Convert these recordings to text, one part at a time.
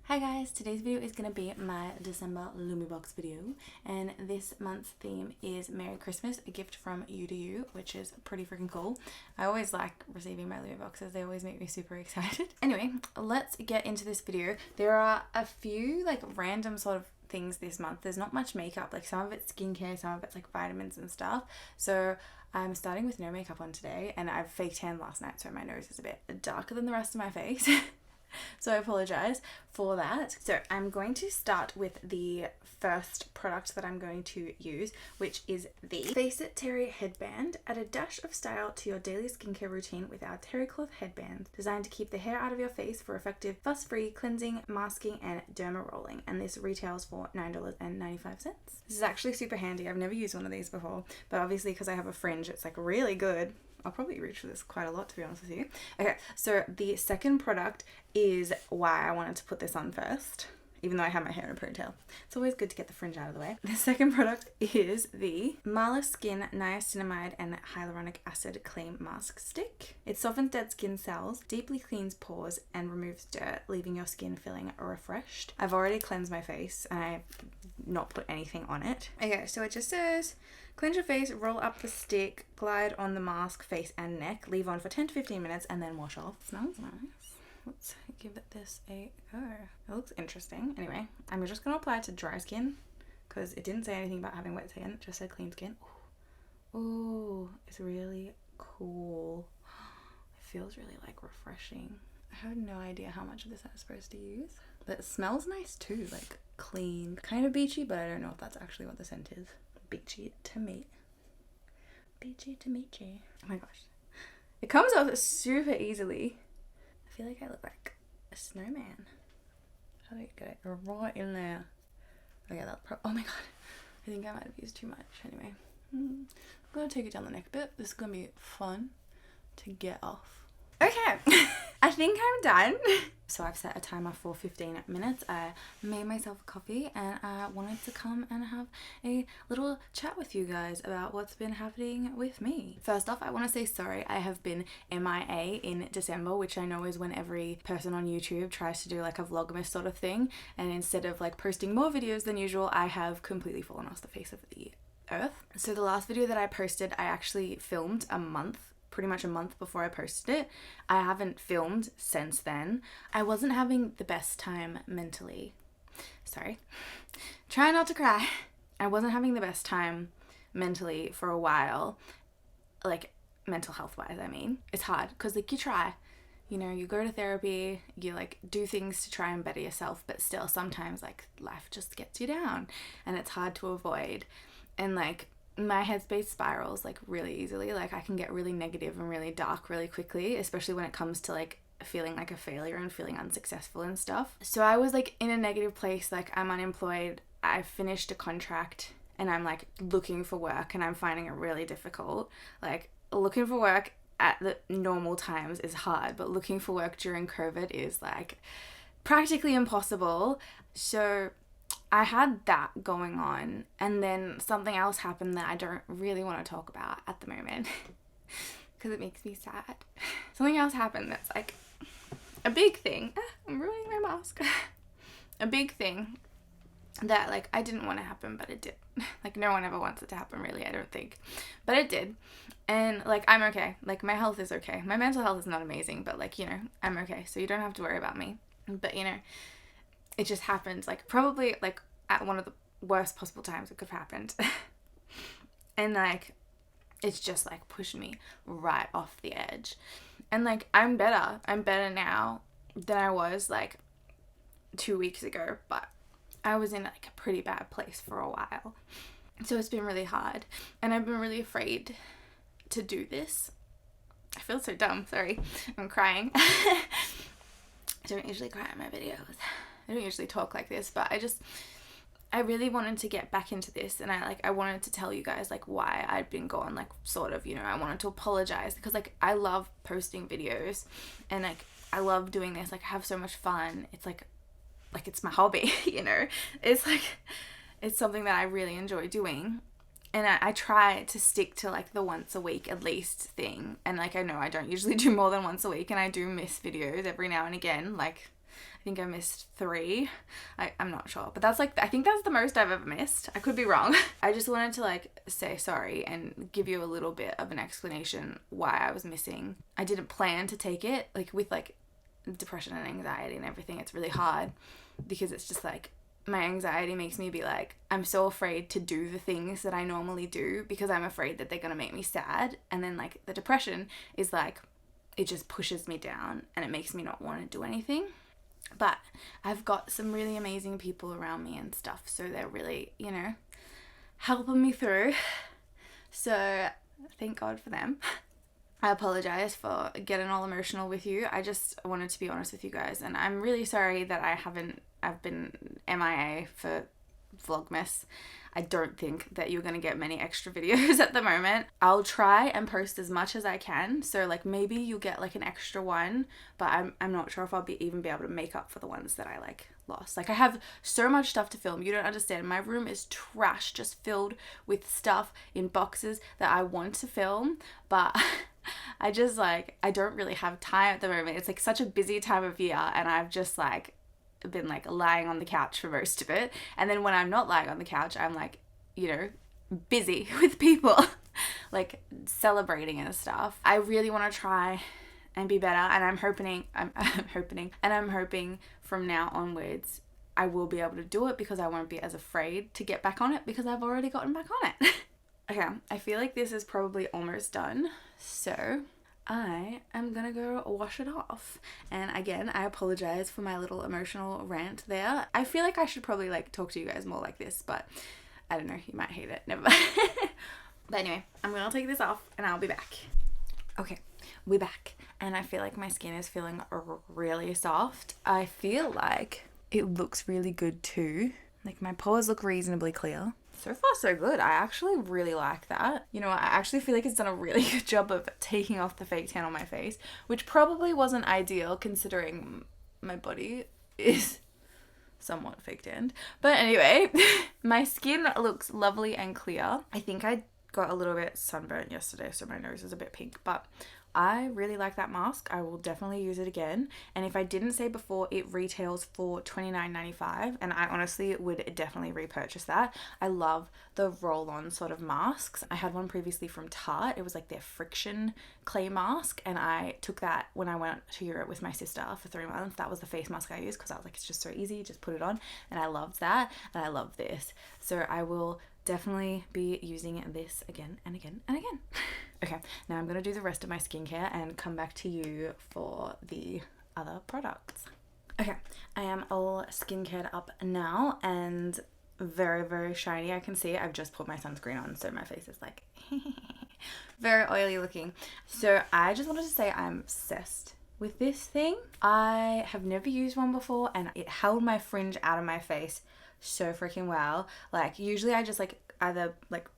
Hi guys, today's video is going to be my December Lumi Box video, and this month's theme is Merry Christmas, a gift from you to you, which is pretty freaking cool. I always like receiving my Lumi Boxes, they always make me super excited. Anyway, let's get into this video. There are a few like random sort of things this month. There's not much makeup, like some of it's skincare, some of it's like vitamins and stuff. So I'm starting with no makeup on today, and I've fake tanned last night, so my nose is a bit darker than the rest of my face. So I apologize for that. So I'm going to start with the first product that I'm going to use, which is the Facet Terry Headband. Add a dash of style to your daily skincare routine with our terry cloth headband, designed to keep the hair out of your face for effective fuss-free cleansing, masking, and derma rolling. And this retails for $9.95. This is actually super handy. I've never used one of these before, but obviously because I have a fringe, it's like really good. I'll probably reach for this quite a lot, to be honest with you. Okay, so the second product is why I wanted to put this on first, even though I have my hair in a ponytail. It's always good to get the fringe out of the way. The second product is the Marla Skin Niacinamide and Hyaluronic Acid Clay Mask Stick. It softens dead skin cells, deeply cleans pores, and removes dirt, leaving your skin feeling refreshed. I've already cleansed my face, and I've not put anything on it. Okay, so it just says, cleanse your face, roll up the stick, glide on the mask, face and neck, leave on for 10 to 15 minutes, and then wash off. It smells nice. Let's give this a go. It looks interesting. Anyway, I'm just going to apply it to dry skin because it didn't say anything about having wet skin. It just said clean skin. Ooh, it's really cool. It feels really like refreshing. I have no idea how much of this I'm supposed to use, but it smells nice too, like clean, kind of beachy, but I don't know if that's actually what the scent is. Beachy to me. Beachy to meachy. Oh my gosh. It comes off super easily. I feel like I look like a snowman. How do I get it right in there? Okay, oh my god. I think I might have used too much. Anyway, I'm gonna take it down the neck a bit. This is gonna be fun to get off. Okay, I think I'm done. So I've set a timer for 15 minutes. I made myself a coffee and I wanted to come and have a little chat with you guys about what's been happening with me. First off, I want to say sorry. I have been MIA in December, which I know is when every person on YouTube tries to do like a vlogmas sort of thing. And instead of like posting more videos than usual, I have completely fallen off the face of the earth. So the last video that I posted, I actually filmed pretty much a month before I posted it. I haven't filmed since then. I wasn't having the best time mentally. Sorry. Try not to cry. I wasn't having the best time mentally for a while. Like mental health wise, I mean. It's hard because like you try. You know, you go to therapy, you like do things to try and better yourself, but still sometimes like life just gets you down and it's hard to avoid. And like my headspace spirals like really easily. Like I can get really negative and really dark really quickly, especially when it comes to like feeling like a failure and feeling unsuccessful and stuff. So I was like in a negative place. Like I'm unemployed, I finished a contract, and I'm like looking for work, and I'm finding it really difficult. Like looking for work at the normal times is hard, but looking for work during COVID is like practically impossible. So I had that going on, and then something else happened that I don't really want to talk about at the moment because it makes me sad. Something else happened that's like a big thing. I'm ruining my mask. A big thing that like I didn't want to happen, but it did. Like no one ever wants it to happen really, I don't think. But it did. And like I'm okay. Like my health is okay. My mental health is not amazing, but like, you know, I'm okay. So you don't have to worry about me. But you know, it just happened like probably like at one of the worst possible times it could have happened. And like it's just like pushed me right off the edge. And like I'm better now than I was like 2 weeks ago, but I was in like a pretty bad place for a while. So it's been really hard, and I've been really afraid to do this. I feel so dumb, sorry, I'm crying. I don't usually cry in my videos. I don't usually talk like this, but I really wanted to get back into this, and I wanted to tell you guys like why I'd been gone, like sort of, you know, I wanted to apologize because like I love posting videos, and like I love doing this, like I have so much fun. It's like it's my hobby, you know, it's like it's something that I really enjoy doing, and I try to stick to like the once a week at least thing. And like I know I don't usually do more than once a week, and I do miss videos every now and again. Like I think I missed 3. I'm not sure, but that's like, I think that's the most I've ever missed. I could be wrong. I just wanted to like say sorry and give you a little bit of an explanation why I was missing. I didn't plan to take it. Like with like depression and anxiety and everything, it's really hard because it's just like, my anxiety makes me be like, I'm so afraid to do the things that I normally do because I'm afraid that they're going to make me sad. And then like the depression is like, it just pushes me down and it makes me not want to do anything. But I've got some really amazing people around me and stuff. So they're really, you know, helping me through. So thank God for them. I apologize for getting all emotional with you. I just wanted to be honest with you guys. And I'm really sorry that I've been MIA for Vlogmas. I don't think that you're going to get many extra videos at the moment. I'll try and post as much as I can. So like maybe you'll get like an extra one, but I'm not sure if I'll even be able to make up for the ones that I like lost. Like I have so much stuff to film. You don't understand. My room is trash, just filled with stuff in boxes that I want to film, but I just like, I don't really have time at the moment. It's like such a busy time of year and I've just like been like lying on the couch for most of it. And then when I'm not lying on the couch, I'm like, you know, busy with people like celebrating and stuff. I really want to try and be better, and I'm hoping from now onwards I will be able to do it because I won't be as afraid to get back on it because I've already gotten back on it. Okay, I feel like this is probably almost done, so I am gonna go wash it off. And again, I apologize for my little emotional rant there. I feel like I should probably like talk to you guys more like this, but I don't know, you might hate it. Never mind. But anyway, I'm gonna take this off and I'll be back. Okay, we're back. And I feel like my skin is feeling really soft. I feel like it looks really good too. Like my pores look reasonably clear. So far so good. I actually really like that. You know, I actually feel like it's done a really good job of taking off the fake tan on my face, which probably wasn't ideal considering my body is somewhat fake tanned. But anyway, my skin looks lovely and clear. I think I got a little bit sunburnt yesterday, so my nose is a bit pink, but I really like that mask. I will definitely use it again. And if I didn't say before, it retails for $29.95, and I honestly would definitely repurchase that. I love the roll-on sort of masks. I had one previously from Tarte. It was like their friction clay mask, and I took that when I went to Europe with my sister for 3 months. That was the face mask I used because I was like, it's just so easy, just put it on. And I loved that, and I love this. So I will definitely be using this again and again and again. Okay, now I'm going to do the rest of my skincare and come back to you for the other products. Okay, I am all skincared up now and very, very shiny. I can see it. I've just put my sunscreen on, so my face is like very oily looking. So I just wanted to say I'm obsessed with this thing. I have never used one before and it held my fringe out of my face so freaking well. Like usually I just like either like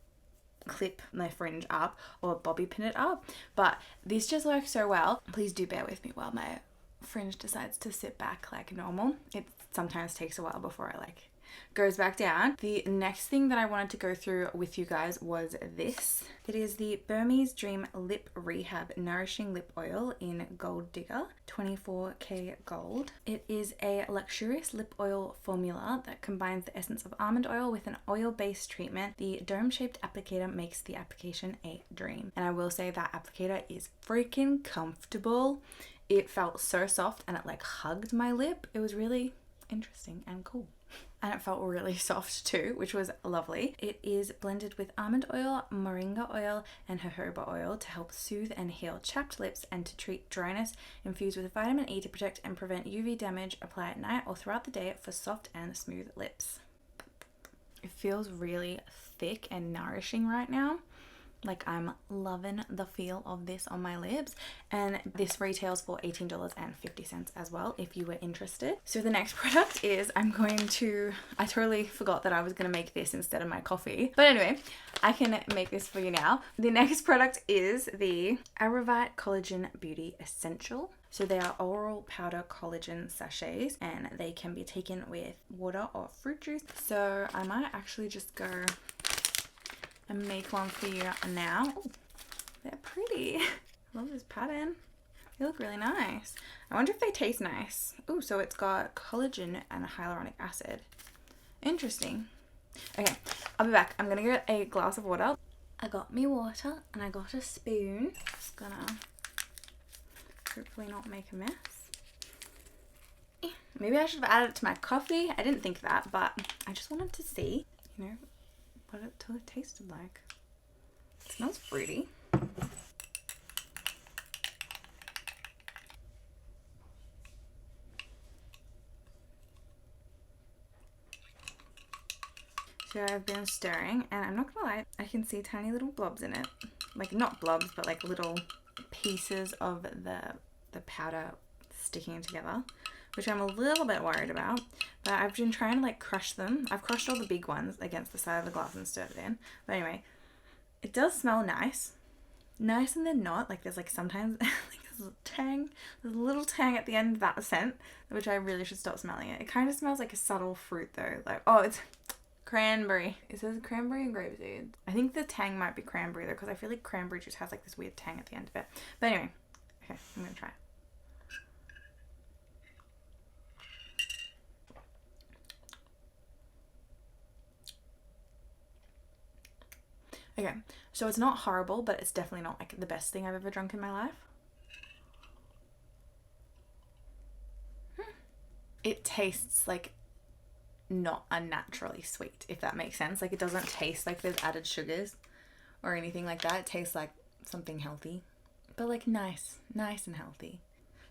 clip my fringe up or bobby pin it up, but this just works so well. Please do bear with me while my fringe decides to sit back like normal. It sometimes takes a while before I like goes back down. The next thing that I wanted to go through with you guys was this. It is the Burmese Dream Lip Rehab Nourishing Lip Oil in Gold Digger 24K Gold. It is a luxurious lip oil formula that combines the essence of almond oil with an oil-based treatment. The dome-shaped applicator makes the application a dream. And I will say that applicator is freaking comfortable. It felt so soft and it like hugged my lip. It was really interesting and cool. And it felt really soft too, which was lovely. It is blended with almond oil, moringa oil, and jojoba oil to help soothe and heal chapped lips and to treat dryness. Infused with vitamin E to protect and prevent UV damage. Apply at night or throughout the day for soft and smooth lips. It feels really thick and nourishing right now. Like I'm loving the feel of this on my lips, and this retails for $18.50 as well if you were interested. So the next product is I totally forgot that I was going to make this instead of my coffee, but anyway, I can make this for you now. The next product is the Arravite Collagen Beauty Essential. So they are oral powder collagen sachets and they can be taken with water or fruit juice. So I might actually just go and make one for you now. Ooh, they're pretty. I love this pattern. They look really nice. I wonder if they taste nice. Oh, so it's got collagen and hyaluronic acid. Interesting. Okay, I'll be back. I'm gonna get a glass of water. I got me water and I got a spoon. Just gonna hopefully not make a mess. Maybe I should have added it to my coffee. I didn't think that, but I just wanted to see, you know, what it tasted like. It smells fruity. So I've been stirring, and I'm not gonna lie, I can see tiny little blobs in it. Like, not blobs, but like little pieces of the powder sticking together, which I'm a little bit worried about. But I've been trying to like crush them. I've crushed all the big ones against the side of the glass and stirred it in. But anyway, it does smell nice. Nice and then not. Like, there's like sometimes like there's a tang. There's a little tang at the end of that scent, which I really should stop smelling it. It kind of smells like a subtle fruit though. Like, oh, it's cranberry. It says cranberry and grape seeds. I think the tang might be cranberry though, because I feel like cranberry just has like this weird tang at the end of it. But anyway, okay, I'm gonna try it. Okay, so it's not horrible, but it's definitely not like the best thing I've ever drunk in my life. It tastes like not unnaturally sweet, if that makes sense. Like, it doesn't taste like there's added sugars or anything like that. It tastes like something healthy, but like nice and healthy.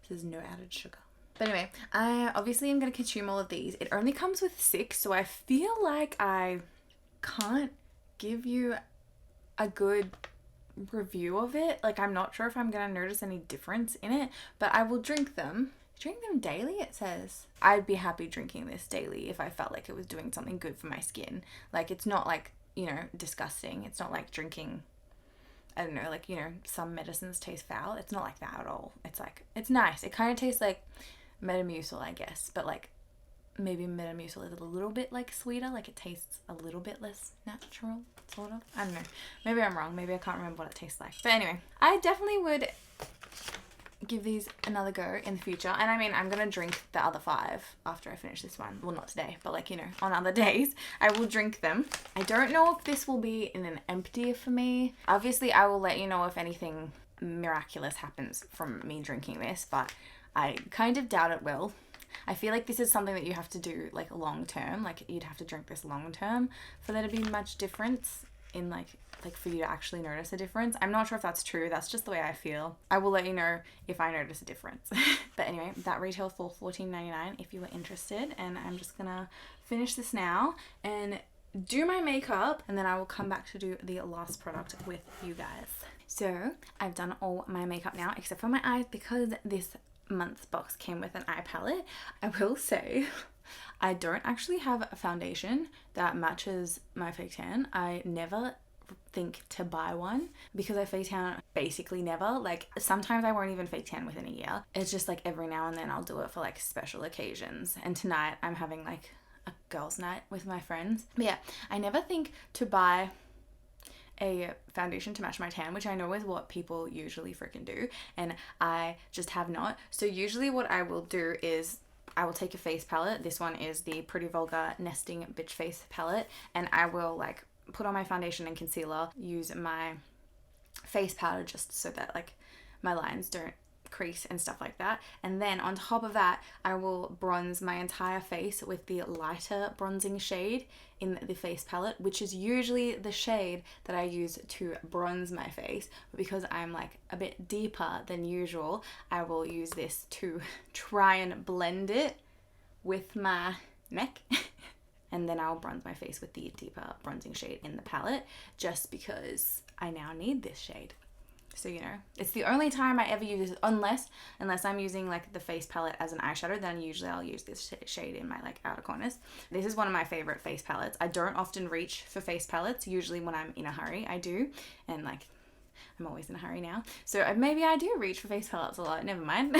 So there's no added sugar. But anyway, I obviously am going to consume all of these. It only comes with 6, so I feel like I can't give you a good review of it. Like, I'm not sure if I'm gonna notice any difference in it, but I will drink them. Drink them daily, it says. I'd be happy drinking this daily if I felt like it was doing something good for my skin. Like, it's not like, you know, disgusting. It's not like drinking, I don't know, like, you know, some medicines taste foul. It's not like that at all. It's like, it's nice. It kind of tastes like Metamucil, I guess, but like maybe Metamucil is a little bit like sweeter. Like, it tastes a little bit less natural, sort of. I don't know. Maybe I'm wrong. Maybe I can't remember what it tastes like. But anyway, I definitely would give these another go in the future. And I mean, I'm gonna drink the other 5 after I finish this one. Well, not today, but like, you know, on other days I will drink them. I don't know if this will be in an empty for me. Obviously I will let you know if anything miraculous happens from me drinking this, but I kind of doubt it will. I feel like this is something that you have to do like long term. Like, you'd have to drink this long term for there to be much difference in like for you to actually notice a difference. I'm not sure if that's true. That's just the way I feel. I will let you know if I notice a difference. But anyway, that retails for $14.99 if you were interested. And I'm just gonna finish this now and do my makeup, and then I will come back to do the last product with you guys. So I've done all my makeup now except for my eyes, because this month's box came with an eye palette. I will say I don't actually have a foundation that matches my fake tan. I never think to buy one because I fake tan basically never. Like, sometimes I won't even fake tan within a year. It's just like every now and then I'll do it for like special occasions. And tonight I'm having like a girls' night with my friends. But yeah, I never think to buy a foundation to match my tan, which I know is what people usually freaking do, and I just have not. So usually what I will do is I will take a face palette. This one is the Pretty Vulgar Nesting Bitch Face palette, and I will like put on my foundation and concealer, use my face powder just so that like my lines don't crease and stuff like that. And then on top of that, I will bronze my entire face with the lighter bronzing shade in the face palette, which is usually the shade that I use to bronze my face. But because I'm like a bit deeper than usual, I will use this to try and blend it with my neck. And then I'll bronze my face with the deeper bronzing shade in the palette, just because I now need this shade. So, you know, it's the only time I ever use it, unless I'm using like the face palette as an eyeshadow, then usually I'll use this shade in my like outer corners. This is one of my favorite face palettes. I don't often reach for face palettes. Usually when I'm in a hurry, I do. And like, I'm always in a hurry now. So maybe I do reach for face palettes a lot. Never mind.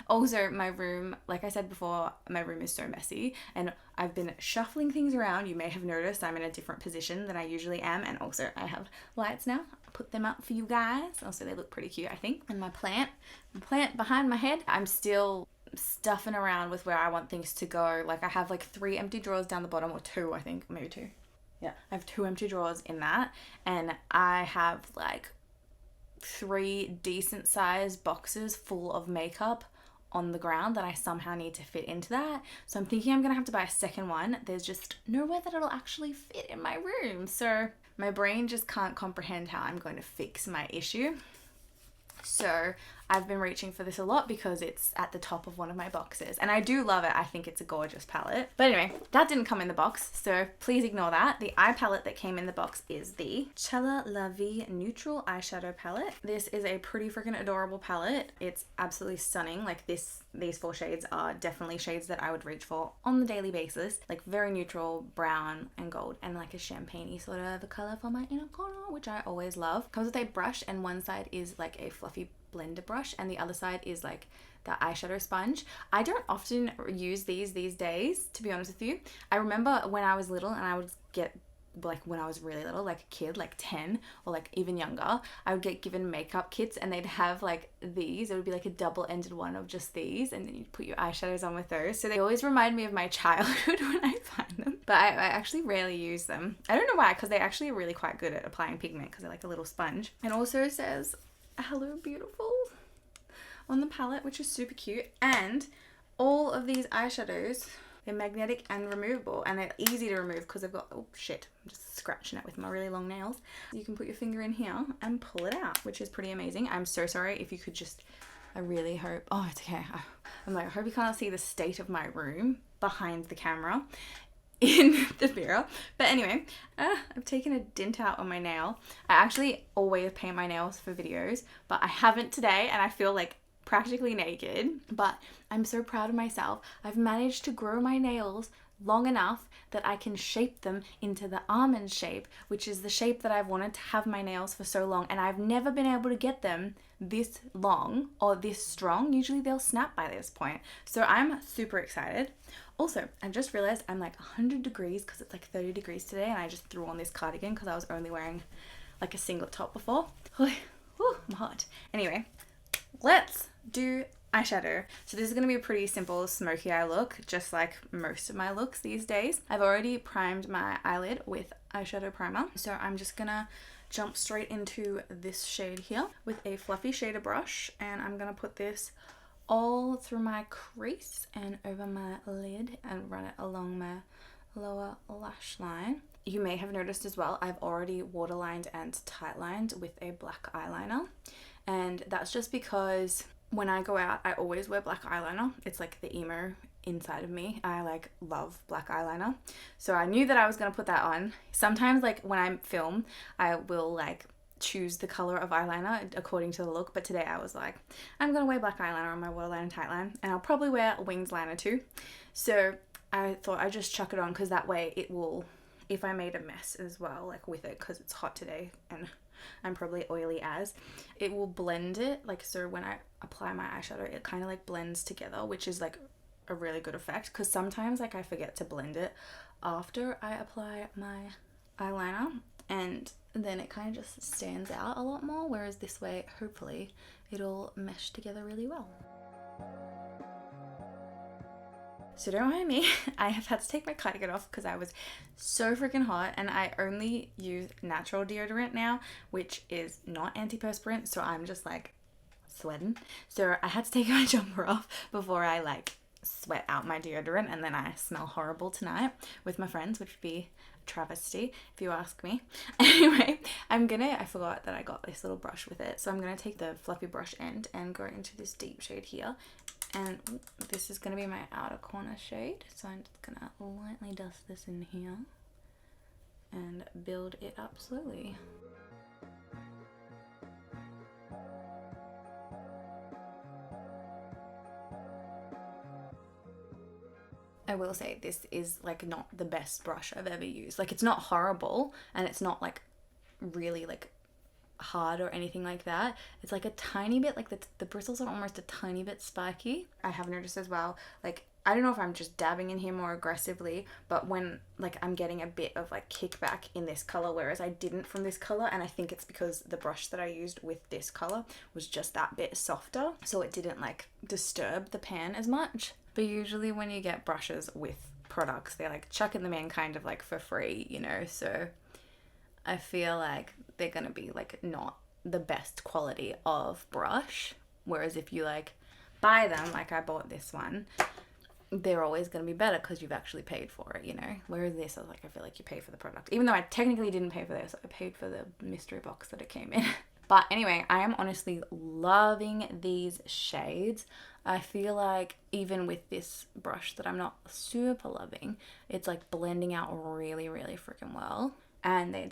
Also, my room, like I said before, my room is so messy and I've been shuffling things around. You may have noticed I'm in a different position than I usually am. And also I have lights now put them up for you guys. Also, they look pretty cute, I think. And my plant behind my head, I'm still stuffing around with where I want things to go. Like I have like 3 empty drawers down the bottom, or 2, I think, maybe 2. Yeah, I have 2 empty drawers in that, and I have like 3 decent sized boxes full of makeup on the ground that I somehow need to fit into that. So I'm thinking I'm gonna have to buy a second one. There's just nowhere that it'll actually fit in my room. So my brain just can't comprehend how I'm going to fix my issue. So I've been reaching for this a lot because it's at the top of one of my boxes, and I do love it. I think it's a gorgeous palette. But anyway, that didn't come in the box, so please ignore that. The eye palette that came in the box is the Chella Lavi Neutral Eyeshadow Palette. This is a pretty freaking adorable palette. It's absolutely stunning. Like these 4 shades are definitely shades that I would reach for on the daily basis. Like very neutral, brown and gold, and like a champagne-y sort of a color for my inner corner, which I always love. Comes with a brush, and one side is like a fluffy blender brush and the other side is like the eyeshadow sponge. I don't often use these days, to be honest with you. I remember when I was little, and I would get, like when I was really little, like a kid, like 10 or like even younger, I would get given makeup kits, and they'd have like these. It would be like a double-ended one of just these, and then you'd put your eyeshadows on with those. So they always remind me of my childhood when I find them, but I actually rarely use them. I don't know why, because they actually are really quite good at applying pigment because they're like a little sponge. And also says "Hello Beautiful" on the palette, which is super cute. And all of these eyeshadows, they're magnetic and removable, and they're easy to remove because I've got, oh shit, I'm just scratching it with my really long nails. You can put your finger in here and pull it out, which is pretty amazing. I'm so sorry if you could just, I really hope, oh it's okay. I'm like, I hope you can't see the state of my room behind the camera in the mirror. But anyway, I've taken a dent out on my nail. I actually always paint my nails for videos, but I haven't today, and I feel like practically naked, but I'm so proud of myself. I've managed to grow my nails long enough that I can shape them into the almond shape, which is the shape that I've wanted to have my nails for so long, and I've never been able to get them this long or this strong. Usually they'll snap by this point. So I'm super excited. Also, I just realized I'm like 100 degrees because it's like 30 degrees today, and I just threw on this cardigan because I was only wearing like a singlet top before. Whew, I'm hot. Anyway, let's do eyeshadow. So this is going to be a pretty simple smoky eye look, just like most of my looks these days. I've already primed my eyelid with eyeshadow primer, so I'm just gonna jump straight into this shade here with a fluffy shader brush, and I'm gonna put this all through my crease and over my lid and run it along my lower lash line. You may have noticed as well, I've already waterlined and tightlined with a black eyeliner, and that's just because when I go out, I always wear black eyeliner. It's like the emo inside of me. I like love black eyeliner. So I knew that I was going to put that on. Sometimes like when I film, I will like choose the color of eyeliner according to the look. But today I was like, I'm going to wear black eyeliner on my waterline and tightline. And I'll probably wear a winged liner too. So I thought I'd just chuck it on because that way it will, if I made a mess as well, like with it, because it's hot today and I'm probably oily as, it will blend it. Like, so when I apply my eyeshadow, it kind of like blends together, which is like a really good effect, because sometimes like I forget to blend it after I apply my eyeliner, and then it kind of just stands out a lot more, whereas this way hopefully it'll mesh together really well. So don't mind me, I have had to take my cardigan off because I was so freaking hot, and I only use natural deodorant now, which is not antiperspirant, so I'm just like sweating. So I had to take my jumper off before I like sweat out my deodorant, and then I smell horrible tonight with my friends, which would be a travesty if you ask me. Anyway, I forgot that I got this little brush with it, so I'm gonna take the fluffy brush end and go into this deep shade here. And this is going to be my outer corner shade. So I'm just going to lightly dust this in here and build it up slowly. I will say this is like not the best brush I've ever used. Like, it's not horrible, and it's not like really like hard or anything like that. It's like a tiny bit, like the bristles are almost a tiny bit spiky. I have noticed as well, like I don't know if I'm just dabbing in here more aggressively, but when like I'm getting a bit of like kickback in this color, whereas I didn't from this color, and I think it's because the brush that I used with this color was just that bit softer, so it didn't like disturb the pan as much. But usually when you get brushes with products, they're like chucking them in kind of like for free, you know, so I feel like they're gonna be like not the best quality of brush, whereas if you like buy them, like I bought this one, they're always going to be better because you've actually paid for it, you know. Whereas this, I was like, I feel like you pay for the product. Even though I technically didn't pay for this, I paid for the mystery box that it came in. But anyway, I am honestly loving these shades. I feel like even with this brush that I'm not super loving, it's like blending out really, really freaking well. And they're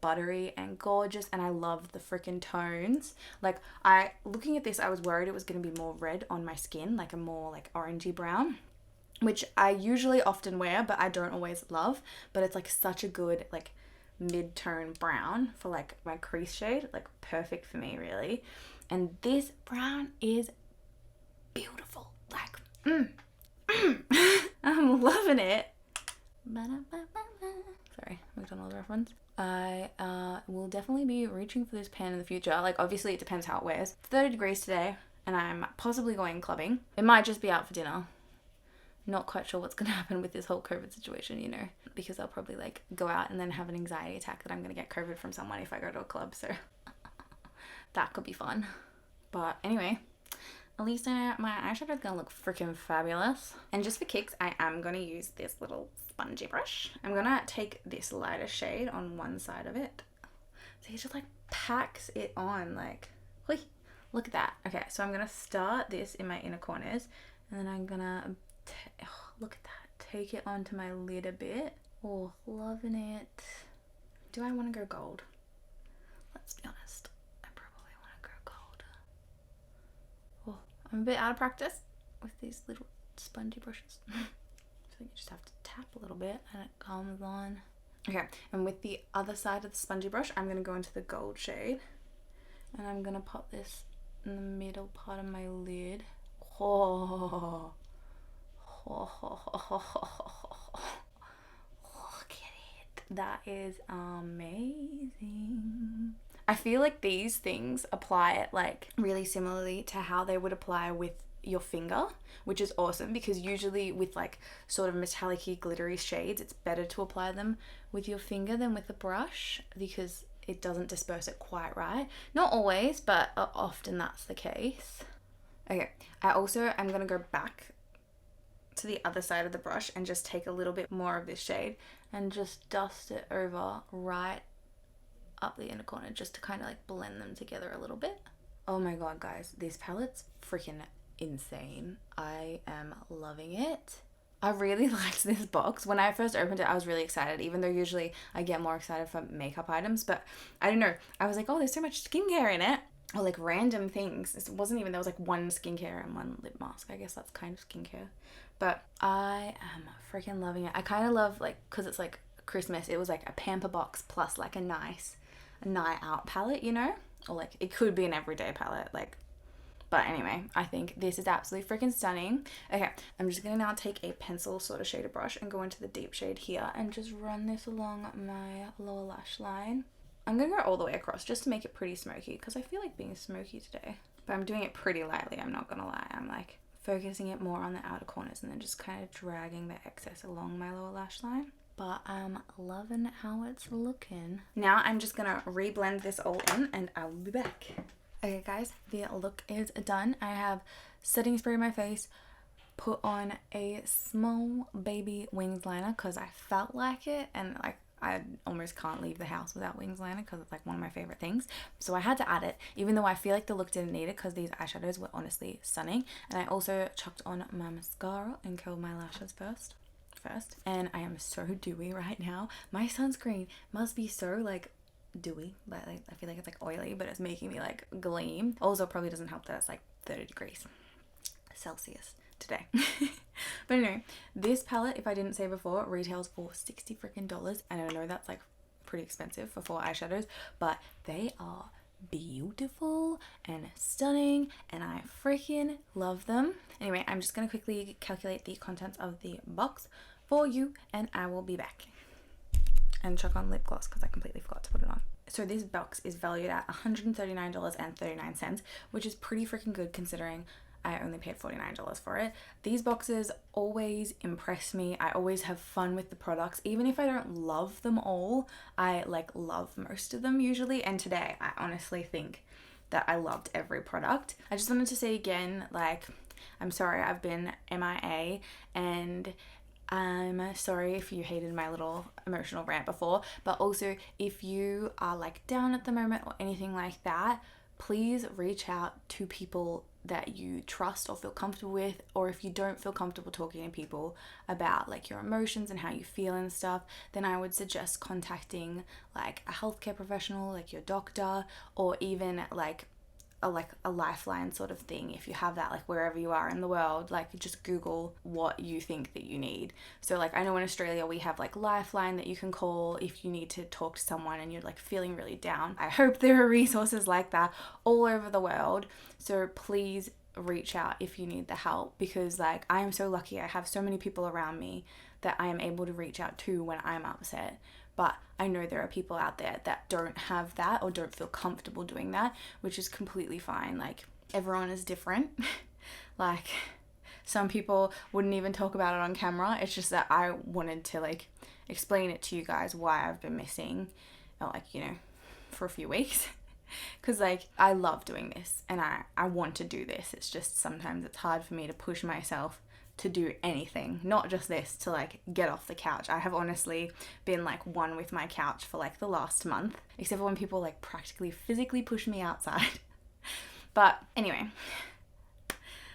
buttery and gorgeous, and I love the freaking tones. Like, looking at this, I was worried it was going to be more red on my skin, like a more like orangey brown, which I usually often wear, but I don't always love. But it's like such a good like mid-tone brown for like my crease shade, like perfect for me really. And this brown is beautiful, like I'm loving it. Sorry, McDonald's reference. I will definitely be reaching for this pan in the future. Like, obviously it depends how it wears. It's 30 degrees today and I'm possibly going clubbing. It might just be out for dinner. Not quite sure what's gonna happen with this whole COVID situation, you know, because I'll probably like go out and then have an anxiety attack that I'm gonna get COVID from someone if I go to a club, so that could be fun. But anyway, at least my eyeshadow is gonna look freaking fabulous. And just for kicks, I am gonna use this little spongy brush. I'm gonna take this lighter shade on one side of it. So it just like packs it on, like, whee, look at that. Okay, so I'm gonna start this in my inner corners, and then I'm gonna, look at that, take it onto my lid a bit. Oh, loving it. Do I wanna go gold? Let's be honest, I probably wanna go gold. Oh, I'm a bit out of practice with these little spongy brushes. So you just have to tap a little bit and it comes on. Okay, and with the other side of the spongy brush, I'm going to go into the gold shade. And I'm going to pop this in the middle part of my lid. Oh. Look at it. That is amazing. I feel like these things apply it like really similarly to how they would apply with your finger, which is awesome, because usually with like sort of metallic-y glittery shades, it's better to apply them with your finger than with a brush because it doesn't disperse it quite right. Not always, but often that's the case. Okay, I'm going to go back to the other side of the brush and just take a little bit more of this shade and just dust it over right up the inner corner just to kind of like blend them together a little bit. Oh my god, guys, this palette's freaking insane. I am loving it. I really liked this box. When I first opened it, I was really excited, even though usually I get more excited for makeup items, but I don't know. I was like, oh, there's so much skincare in it, or like random things. It wasn't even, there was like one skincare and one lip mask. I guess that's kind of skincare, but I am freaking loving it. I kind of love, like, because it's like Christmas, it was like a pamper box plus like a night out palette, you know, or like it could be an everyday palette, like. But anyway, I think this is absolutely freaking stunning. Okay, I'm just going to now take a pencil sort of shaded brush and go into the deep shade here and just run this along my lower lash line. I'm going to go all the way across just to make it pretty smoky because I feel like being smoky today. But I'm doing it pretty lightly, I'm not going to lie. I'm like focusing it more on the outer corners and then just kind of dragging the excess along my lower lash line. But I'm loving how it's looking. Now I'm just going to reblend this all in and I'll be back. Okay guys, the look is done. I have setting spray in my face, put on a small baby wings liner because I felt like it, and like I almost can't leave the house without wings liner because it's like one of my favorite things. So I had to add it, even though I feel like the look didn't need it because these eyeshadows were honestly stunning. And I also chucked on my mascara and curled my lashes first. And I am so dewy right now. My sunscreen must be so like dewy, but like I feel like it's like oily, but it's making me like gleam. Also probably doesn't help that it's like 30 degrees Celsius today. But anyway, this palette, if I didn't say before, retails for $60 freaking dollars, and I know that's like pretty expensive for 4 eyeshadows, but they are beautiful and stunning, and I freaking love them. Anyway, I'm just going to quickly calculate the contents of the box for you, and I will be back. And check on lip gloss because I completely forgot to put it on. So this box is valued at $139.39, which is pretty freaking good considering I only paid $49 for it. These boxes always impress me. I always have fun with the products. Even if I don't love them all, I like love most of them usually. And today I honestly think that I loved every product. I just wanted to say again, like, I'm sorry I've been MIA, and I'm sorry if you hated my little emotional rant before, but also if you are like down at the moment or anything like that, please reach out to people that you trust or feel comfortable with, or if you don't feel comfortable talking to people about like your emotions and how you feel and stuff, then I would suggest contacting like a healthcare professional, like your doctor, or even like a lifeline sort of thing. If you have that, like wherever you are in the world, like just Google what you think that you need. So like I know in Australia we have like Lifeline that you can call if you need to talk to someone and you're like feeling really down. I hope there are resources like that all over the world. So please reach out if you need the help, because like I am so lucky I have so many people around me that I am able to reach out to when I'm upset. But I know there are people out there that don't have that or don't feel comfortable doing that, which is completely fine. Like, everyone is different. Like, some people wouldn't even talk about it on camera. It's just that I wanted to, like, explain it to you guys why I've been missing, like, you know, for a few weeks. Because, like, I love doing this and I want to do this. It's just sometimes it's hard for me to push myself to do anything, not just this, to like get off the couch. I have honestly been like one with my couch for like the last month, except for when people like practically physically push me outside. But anyway,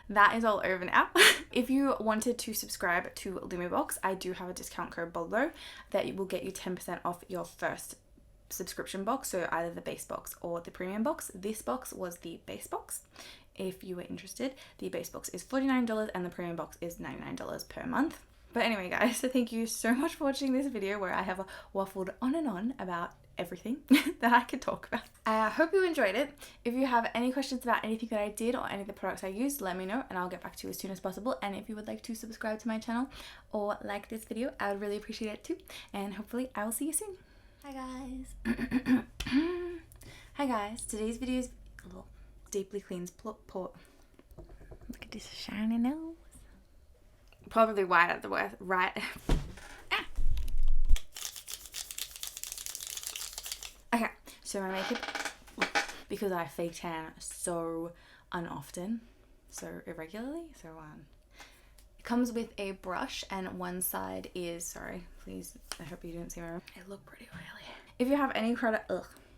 that is all over now. If you wanted to subscribe to Lumi Box, I do have a discount code below that will get you 10% off your first subscription box, so either the base box or the premium box. This box was the base box. If you were interested, the base box is $49 and the premium box is $99 per month. But anyway guys, so thank you so much for watching this video where I have waffled on and on about everything that I could talk about. I hope you enjoyed it. If you have any questions about anything that I did or any of the products I used, let me know and I'll get back to you as soon as possible. And if you would like to subscribe to my channel or like this video, I would really appreciate it too. And hopefully I will see you soon. Hi guys. Hi guys, today's video is a little deeply cleans port. Look at this shiny nose. Probably white at the worst, right? Ah. Okay, so my makeup, because I fake tan so unoften, so irregularly, so it comes with a brush and one side is, sorry, please, I hope you didn't see my room. I look pretty oily. If you have any product,